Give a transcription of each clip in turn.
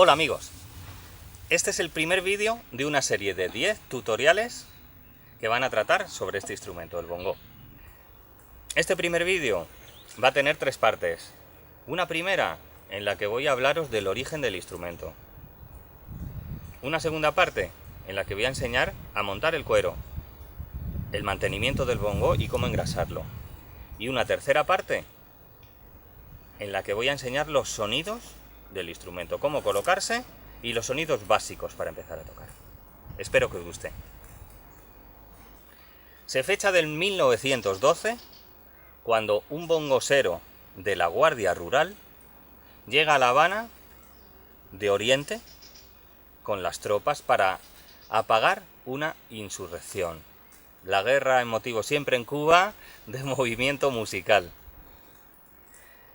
Hola amigos, este es el primer vídeo de una serie de 10 tutoriales que van a tratar sobre este instrumento, el bongo. Este primer vídeo va a tener 3 partes. Una primera en la que voy a hablaros del origen del instrumento. Una segunda parte en la que voy a enseñar a montar el cuero, el mantenimiento del bongo y cómo engrasarlo. Y una tercera parte en la que voy a enseñar los sonidos del instrumento, cómo colocarse y los sonidos básicos para empezar a tocar. Espero que os guste. Se fecha del 1912, cuando un bongosero de la Guardia Rural llega a La Habana de Oriente con las tropas para apagar una insurrección. La guerra en motivo siempre en Cuba de movimiento musical.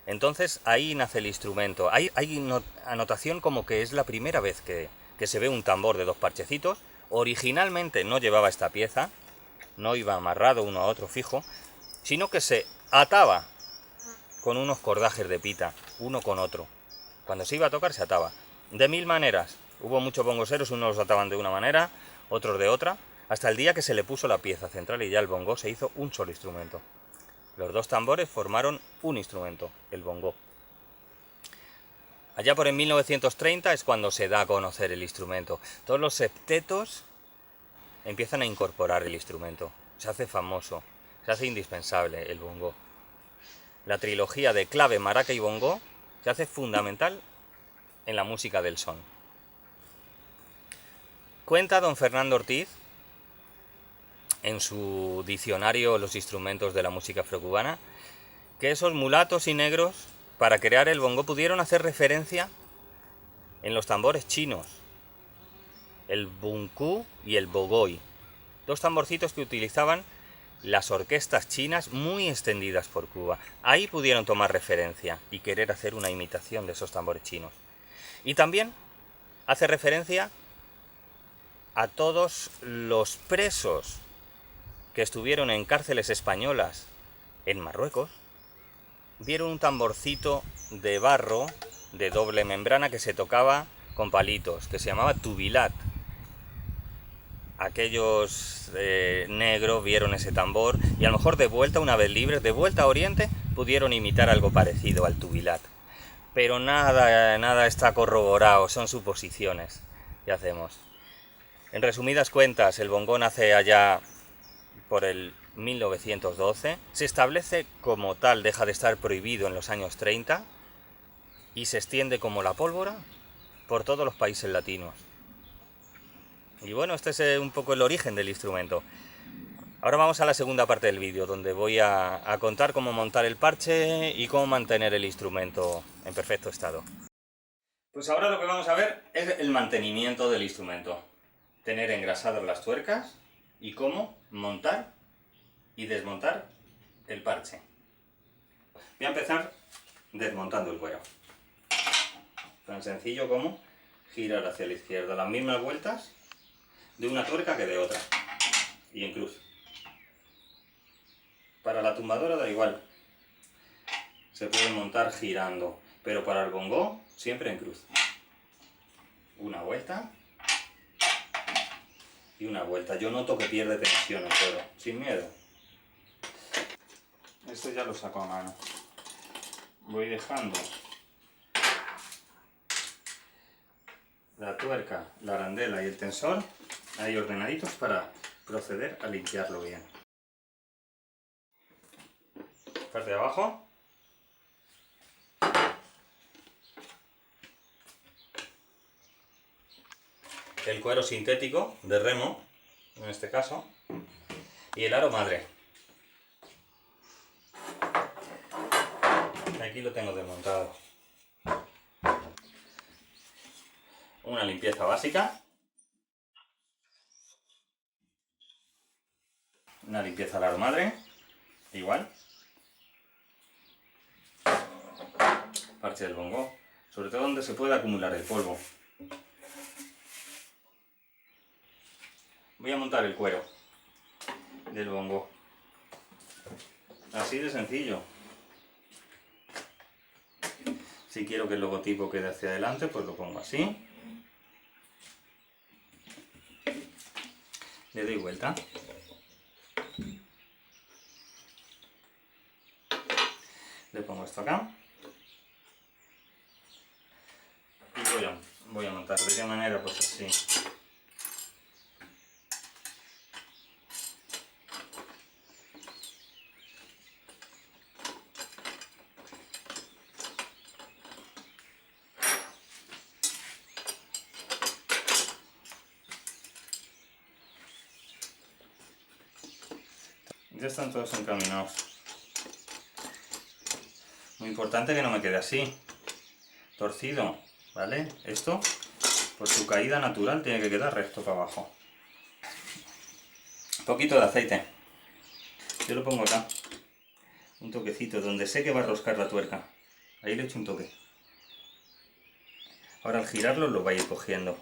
Entonces ahí nace el instrumento. Hay anotación como que es la primera vez que se ve un tambor de 2 parchecitos. Originalmente no llevaba esta pieza, no iba amarrado uno a otro fijo, sino que se ataba con unos cordajes de pita, uno con otro. Cuando se iba a tocar se ataba. De 1000 maneras. Hubo muchos bongoseros, unos los ataban de una manera, otros de otra, hasta el día que se le puso la pieza central y ya el bongo se hizo un solo instrumento. Los 2 tambores formaron un instrumento, el bongo. Allá por en 1930 es cuando se da a conocer el instrumento. Todos los septetos empiezan a incorporar el instrumento. Se hace famoso, se hace indispensable el bongo. La trilogía de clave, maraca y bongo se hace fundamental en la música del son. Cuenta don Fernando Ortiz, en su diccionario Los instrumentos de la música afrocubana, que esos mulatos y negros para crear el bongo pudieron hacer referencia en los tambores chinos, el bunku y el bogoi, 2 tamborcitos que utilizaban las orquestas chinas muy extendidas por Cuba. Ahí pudieron tomar referencia y querer hacer una imitación de esos tambores chinos. Y también hace referencia a todos los presos que estuvieron en cárceles españolas en Marruecos. Vieron un tamborcito de barro de doble membrana que se tocaba con palitos, que se llamaba tubilat. Aquellos negros vieron ese tambor y a lo mejor de vuelta, una vez libres, de vuelta a Oriente, pudieron imitar algo parecido al tubilat. Pero nada está corroborado, son suposiciones. ¿Qué hacemos? En resumidas cuentas, el bongo nace allá por el 1912, se establece como tal, deja de estar prohibido en los años 30 y se extiende como la pólvora por todos los países latinos. Y bueno, este es un poco el origen del instrumento. Ahora vamos a la segunda parte del vídeo, donde voy a contar cómo montar el parche y cómo mantener el instrumento en perfecto estado. Pues ahora lo que vamos a ver es el mantenimiento del instrumento. Tener engrasadas las tuercas y cómo montar y desmontar el parche. Voy a empezar desmontando el cuero. Tan sencillo como girar hacia la izquierda las mismas vueltas de una tuerca que de otra y en cruz. Para la tumbadora da igual, se puede montar girando, pero para el bongo siempre en cruz. Una vuelta y una vuelta. Yo noto que pierde tensión el cuero, sin miedo. Este ya lo saco a mano. Voy dejando la tuerca, la arandela y el tensor ahí ordenaditos para proceder a limpiarlo bien. Parte de abajo. El cuero sintético de remo, en este caso, y el aro madre. Aquí lo tengo desmontado. Una limpieza básica. Una limpieza al aro madre. Igual. Parche del bongo. Sobre todo donde se puede acumular el polvo. Voy a montar el cuero del bongo. Así de sencillo. Si quiero que el logotipo quede hacia adelante, pues lo pongo así. Le doy vuelta. Le pongo esto acá. Y voy a montar de qué manera, pues así. Ya están todos encaminados. Muy importante que no me quede así, torcido, ¿vale? Esto, por su caída natural, tiene que quedar recto para abajo. Un poquito de aceite. Yo lo pongo acá. Un toquecito, donde sé que va a roscar la tuerca. Ahí le echo un toque. Ahora al girarlo lo va a ir cogiendo.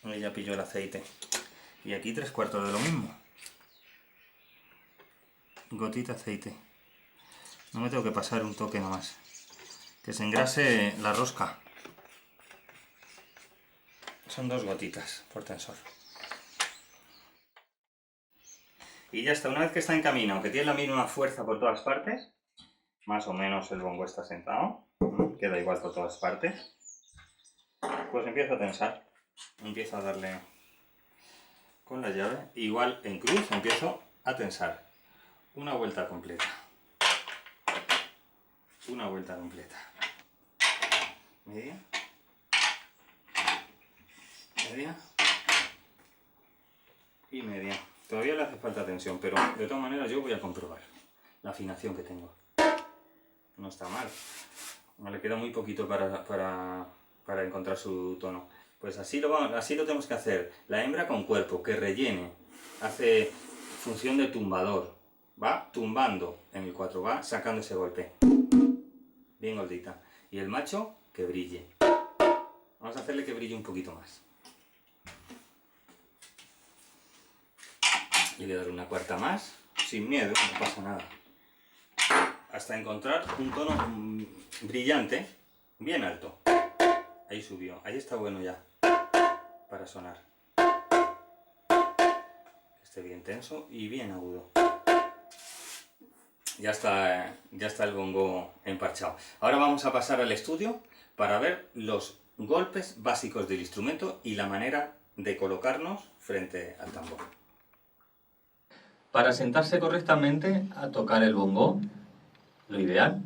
Ahí ya pillo el aceite. Y aquí 3/4 de lo mismo. Gotita de aceite. No me tengo que pasar un toque nomás. Que se engrase la rosca. Son 2 gotitas por tensor. Y ya está, una vez que está encaminado, que tiene la misma fuerza por todas partes, más o menos el bongo está sentado, queda igual por todas partes, pues empiezo a tensar. Empiezo a darle con la llave, igual en cruz empiezo a tensar una vuelta completa, media, y media. Todavía le hace falta tensión, pero de todas maneras yo voy a comprobar la afinación que tengo. No está mal, no le queda muy poquito para encontrar su tono. Pues así lo tenemos que hacer. La hembra con cuerpo, que rellene, hace función de tumbador, va tumbando en el 4, va sacando ese golpe, bien gordita. Y el macho, que brille. Vamos a hacerle que brille un poquito más. Le voy a dar una cuarta más, sin miedo, no pasa nada. Hasta encontrar un tono brillante, bien alto. Ahí subió, ahí está bueno ya, para sonar. Que esté bien tenso y bien agudo. Ya está el bongo emparchado. Ahora vamos a pasar al estudio para ver los golpes básicos del instrumento y la manera de colocarnos frente al tambor. Para sentarse correctamente a tocar el bongo, lo ideal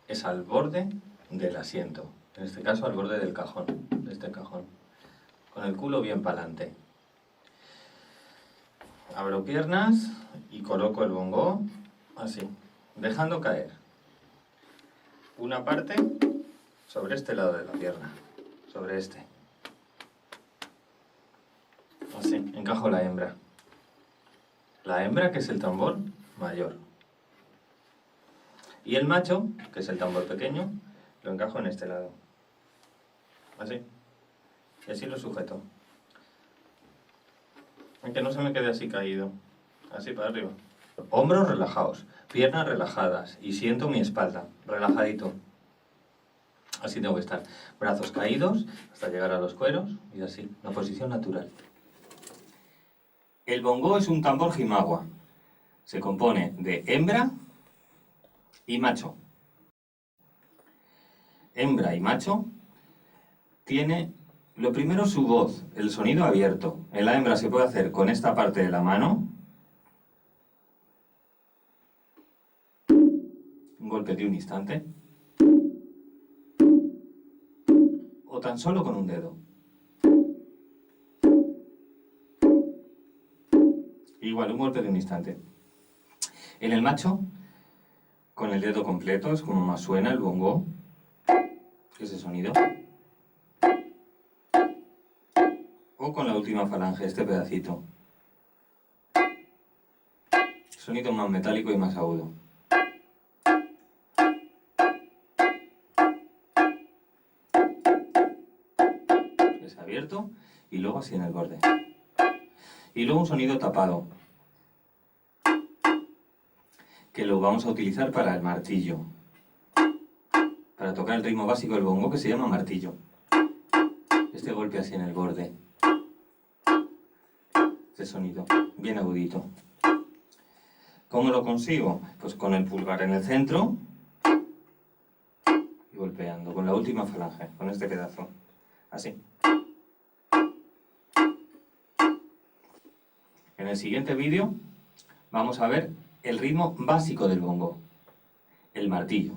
es al borde del asiento, en este caso al borde del cajón, de este cajón, con el culo bien para adelante. Abro piernas y coloco el bongo así, dejando caer una parte sobre este lado de la pierna, sobre este. Así, encajo la hembra. La hembra, que es el tambor mayor. Y el macho, que es el tambor pequeño, lo encajo en este lado. Así. Y así lo sujeto. Aunque no se me quede así caído. Así para arriba. Hombros relajados, piernas relajadas. Y siento mi espalda, relajadito. Así tengo que estar. Brazos caídos hasta llegar a los cueros. Y así, la posición natural. El bongo es un tambor jimagua. Se compone de hembra y macho. Hembra y macho tiene, lo primero, su voz, el sonido abierto. En la hembra se puede hacer con esta parte de la mano. Un golpe de un instante. O tan solo con un dedo. Igual, un golpe de un instante. En el macho, con el dedo completo, es como más suena el bongo. Ese sonido. O con la última falange, este pedacito. Sonido más metálico y más agudo. Es abierto y luego así en el borde. Y luego un sonido tapado, que lo vamos a utilizar para el martillo. para tocar el ritmo básico del bongo que se llama martillo. Este golpe así en el borde. Este sonido, bien agudito. ¿Cómo lo consigo? Pues con el pulgar en el centro y golpeando con la última falange, con este pedazo. Así. En el siguiente vídeo vamos a ver el ritmo básico del bongo, el martillo.